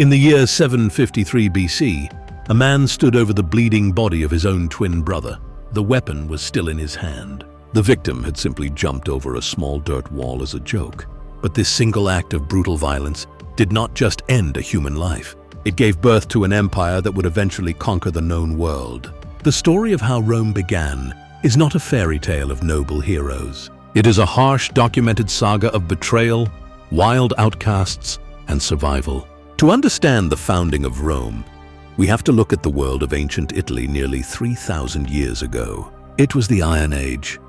In the year 753 BC, a man stood over the bleeding body of his own twin brother. The weapon was still in his hand. The victim had simply jumped over a small dirt wall as a joke. But this single act of brutal violence did not just end a human life. It gave birth to an empire that would eventually conquer the known world. The story of how Rome began is not a fairy tale of noble heroes. It is a harsh, documented saga of betrayal, wild outcasts, and survival. To understand the founding of Rome, we have to look at the world of ancient Italy nearly 3,000 years ago. It was the Iron Age.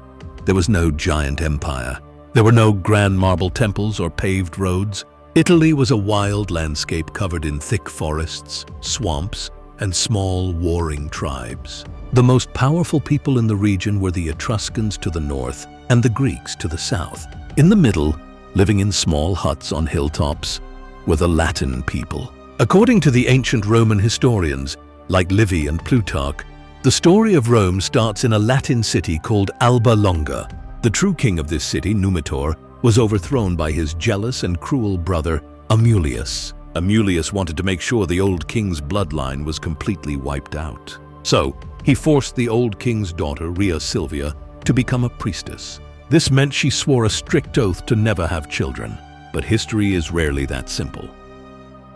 There was no giant empire. There were no grand marble temples or paved roads. Italy was a wild landscape covered in thick forests, swamps, and small warring tribes. The most powerful people in the region were the Etruscans to the north and the Greeks to the south. In the middle, living in small huts on hilltops, were the Latin people. According to the ancient Roman historians, like Livy and Plutarch, the story of Rome starts in a Latin city called Alba Longa. The true king of this city, Numitor, was overthrown by his jealous and cruel brother, Amulius. Amulius wanted to make sure the old king's bloodline was completely wiped out. So, he forced the old king's daughter, Rhea Silvia, to become a priestess. This meant she swore a strict oath to never have children. But history is rarely that simple.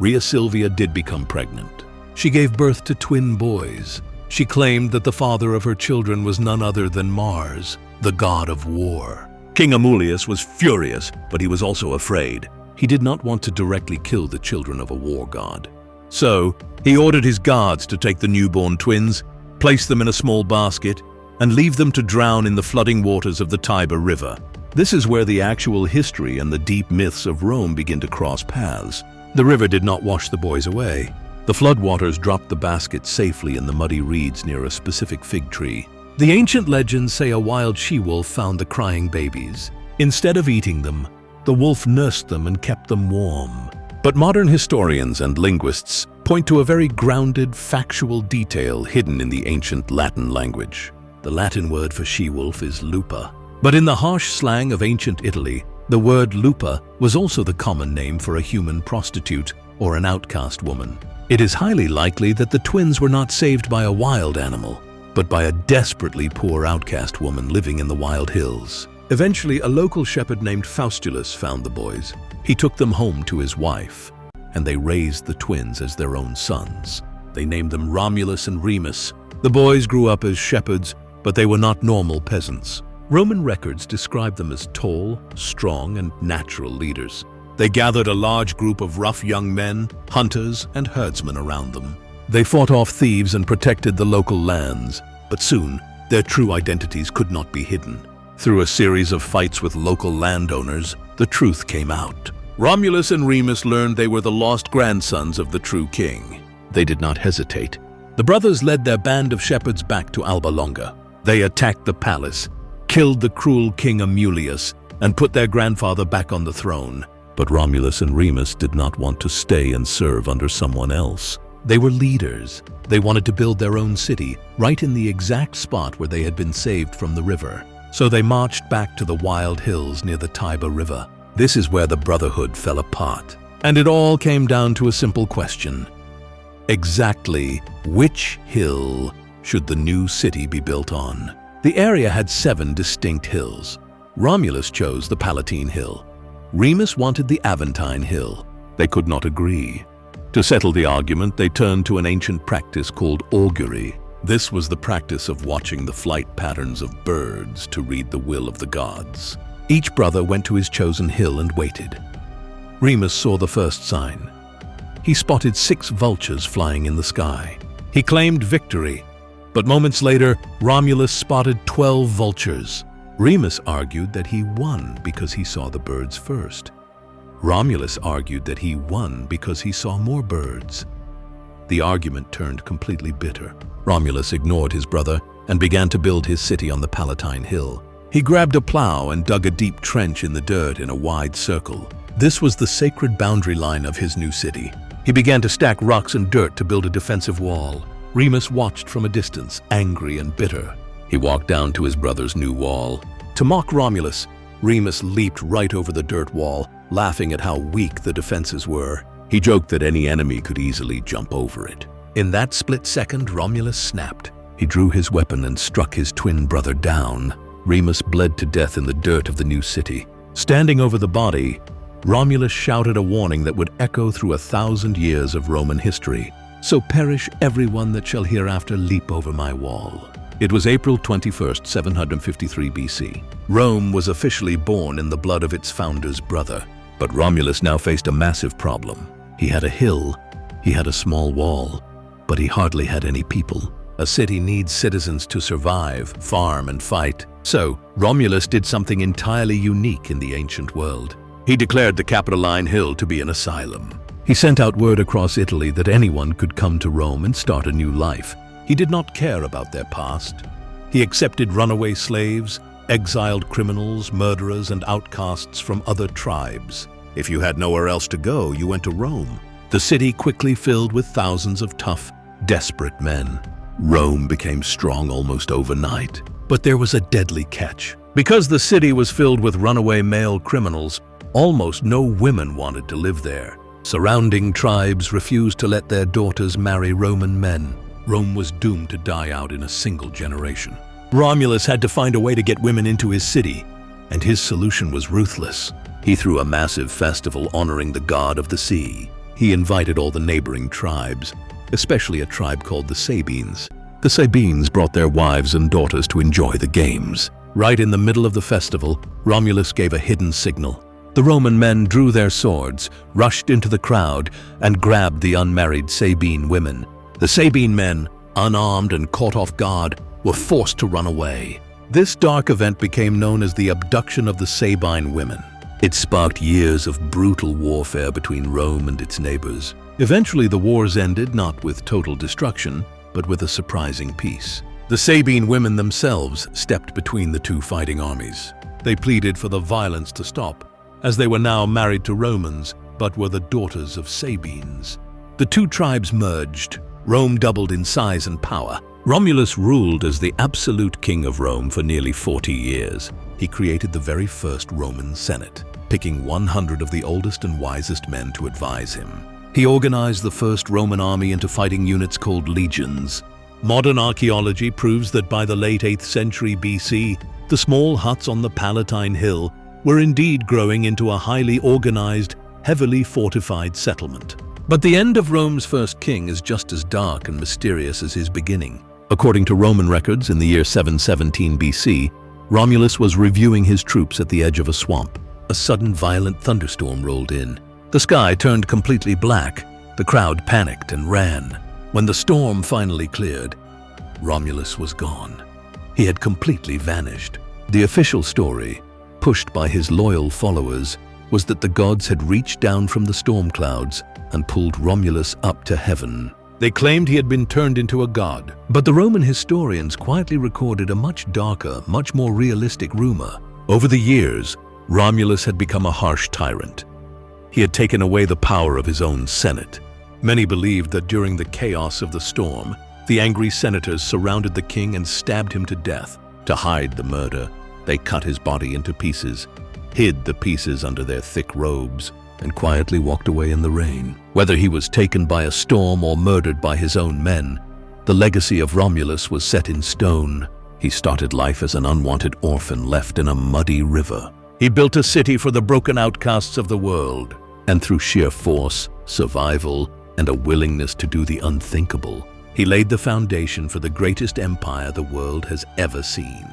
Rhea Silvia did become pregnant. She gave birth to twin boys. She claimed that the father of her children was none other than Mars, the god of war. King Amulius was furious, but he was also afraid. He did not want to directly kill the children of a war god. So, he ordered his guards to take the newborn twins, place them in a small basket, and leave them to drown in the flooding waters of the Tiber River. This is where the actual history and the deep myths of Rome begin to cross paths. The river did not wash the boys away. The floodwaters dropped the basket safely in the muddy reeds near a specific fig tree. The ancient legends say a wild she-wolf found the crying babies. Instead of eating them, the wolf nursed them and kept them warm. But modern historians and linguists point to a very grounded, factual detail hidden in the ancient Latin language. The Latin word for she-wolf is Lupa. But in the harsh slang of ancient Italy, the word Lupa was also the common name for a human prostitute or an outcast woman. It is highly likely that the twins were not saved by a wild animal, but by a desperately poor outcast woman living in the wild hills. Eventually, a local shepherd named Faustulus found the boys. He took them home to his wife, and they raised the twins as their own sons. They named them Romulus and Remus. The boys grew up as shepherds, but they were not normal peasants. Roman records describe them as tall, strong, and natural leaders. They gathered a large group of rough young men, hunters, and herdsmen around them. They fought off thieves and protected the local lands, but soon their true identities could not be hidden. Through a series of fights with local landowners, the truth came out. Romulus and Remus learned they were the lost grandsons of the true king. They did not hesitate. The brothers led their band of shepherds back to Alba Longa. They attacked the palace, killed the cruel king Amulius, and put their grandfather back on the throne. But Romulus and Remus did not want to stay and serve under someone else. They were leaders. They wanted to build their own city, right in the exact spot where they had been saved from the river. So they marched back to the wild hills near the Tiber River. This is where the brotherhood fell apart. And it all came down to a simple question. Exactly which hill should the new city be built on? The area had 7 distinct hills. Romulus chose the Palatine Hill. Remus wanted the Aventine Hill. They could not agree. To settle the argument, they turned to an ancient practice called augury. This was the practice of watching the flight patterns of birds to read the will of the gods. Each brother went to his chosen hill and waited. Remus saw the first sign. He spotted 6 vultures flying in the sky. He claimed victory, but moments later, Romulus spotted 12 vultures. Remus argued that he won because he saw the birds first. Romulus argued that he won because he saw more birds. The argument turned completely bitter. Romulus ignored his brother and began to build his city on the Palatine Hill. He grabbed a plow and dug a deep trench in the dirt in a wide circle. This was the sacred boundary line of his new city. He began to stack rocks and dirt to build a defensive wall. Remus watched from a distance, angry and bitter. He walked down to his brother's new wall. To mock Romulus, Remus leaped right over the dirt wall, laughing at how weak the defenses were. He joked that any enemy could easily jump over it. In that split second, Romulus snapped. He drew his weapon and struck his twin brother down. Remus bled to death in the dirt of the new city. Standing over the body, Romulus shouted a warning that would echo through 1,000 years of Roman history. "So perish everyone that shall hereafter leap over my wall." It was April 21st, 753 BC. Rome was officially born in the blood of its founder's brother. But Romulus now faced a massive problem. He had a hill, he had a small wall, but he hardly had any people. A city needs citizens to survive, farm, and fight. So, Romulus did something entirely unique in the ancient world. He declared the Capitoline Hill to be an asylum. He sent out word across Italy that anyone could come to Rome and start a new life. He did not care about their past. He accepted runaway slaves, exiled criminals, murderers, and outcasts from other tribes. If you had nowhere else to go, you went to Rome. The city quickly filled with thousands of tough, desperate men. Rome became strong almost overnight. But there was a deadly catch. Because the city was filled with runaway male criminals, almost no women wanted to live there. Surrounding tribes refused to let their daughters marry Roman men. Rome was doomed to die out in a single generation. Romulus had to find a way to get women into his city, and his solution was ruthless. He threw a massive festival honoring the god of the sea. He invited all the neighboring tribes, especially a tribe called the Sabines. The Sabines brought their wives and daughters to enjoy the games. Right in the middle of the festival, Romulus gave a hidden signal. The Roman men drew their swords, rushed into the crowd, and grabbed the unmarried Sabine women. The Sabine men, unarmed and caught off guard, were forced to run away. This dark event became known as the Abduction of the Sabine women. It sparked years of brutal warfare between Rome and its neighbors. Eventually, the wars ended not with total destruction, but with a surprising peace. The Sabine women themselves stepped between the two fighting armies. They pleaded for the violence to stop, as they were now married to Romans, but were the daughters of Sabines. The two tribes merged. Rome doubled in size and power. Romulus ruled as the absolute king of Rome for nearly 40 years. He created the very first Roman Senate, picking 100 of the oldest and wisest men to advise him. He organized the first Roman army into fighting units called legions. Modern archaeology proves that by the late 8th century BC, the small huts on the Palatine Hill were indeed growing into a highly organized, heavily fortified settlement. But the end of Rome's first king is just as dark and mysterious as his beginning. According to Roman records, in the year 717 BC, Romulus was reviewing his troops at the edge of a swamp. A sudden violent thunderstorm rolled in. The sky turned completely black. The crowd panicked and ran. When the storm finally cleared, Romulus was gone. He had completely vanished. The official story, pushed by his loyal followers, was that the gods had reached down from the storm clouds and pulled Romulus up to heaven. They claimed he had been turned into a god. But the Roman historians quietly recorded a much darker, much more realistic rumor. Over the years, Romulus had become a harsh tyrant. He had taken away the power of his own Senate. Many believed that during the chaos of the storm, the angry senators surrounded the king and stabbed him to death. To hide the murder, they cut his body into pieces, hid the pieces under their thick robes, and quietly walked away in the rain. Whether he was taken by a storm or murdered by his own men, the legacy of Romulus was set in stone. He started life as an unwanted orphan left in a muddy river. He built a city for the broken outcasts of the world, and through sheer force, survival, and a willingness to do the unthinkable, he laid the foundation for the greatest empire the world has ever seen.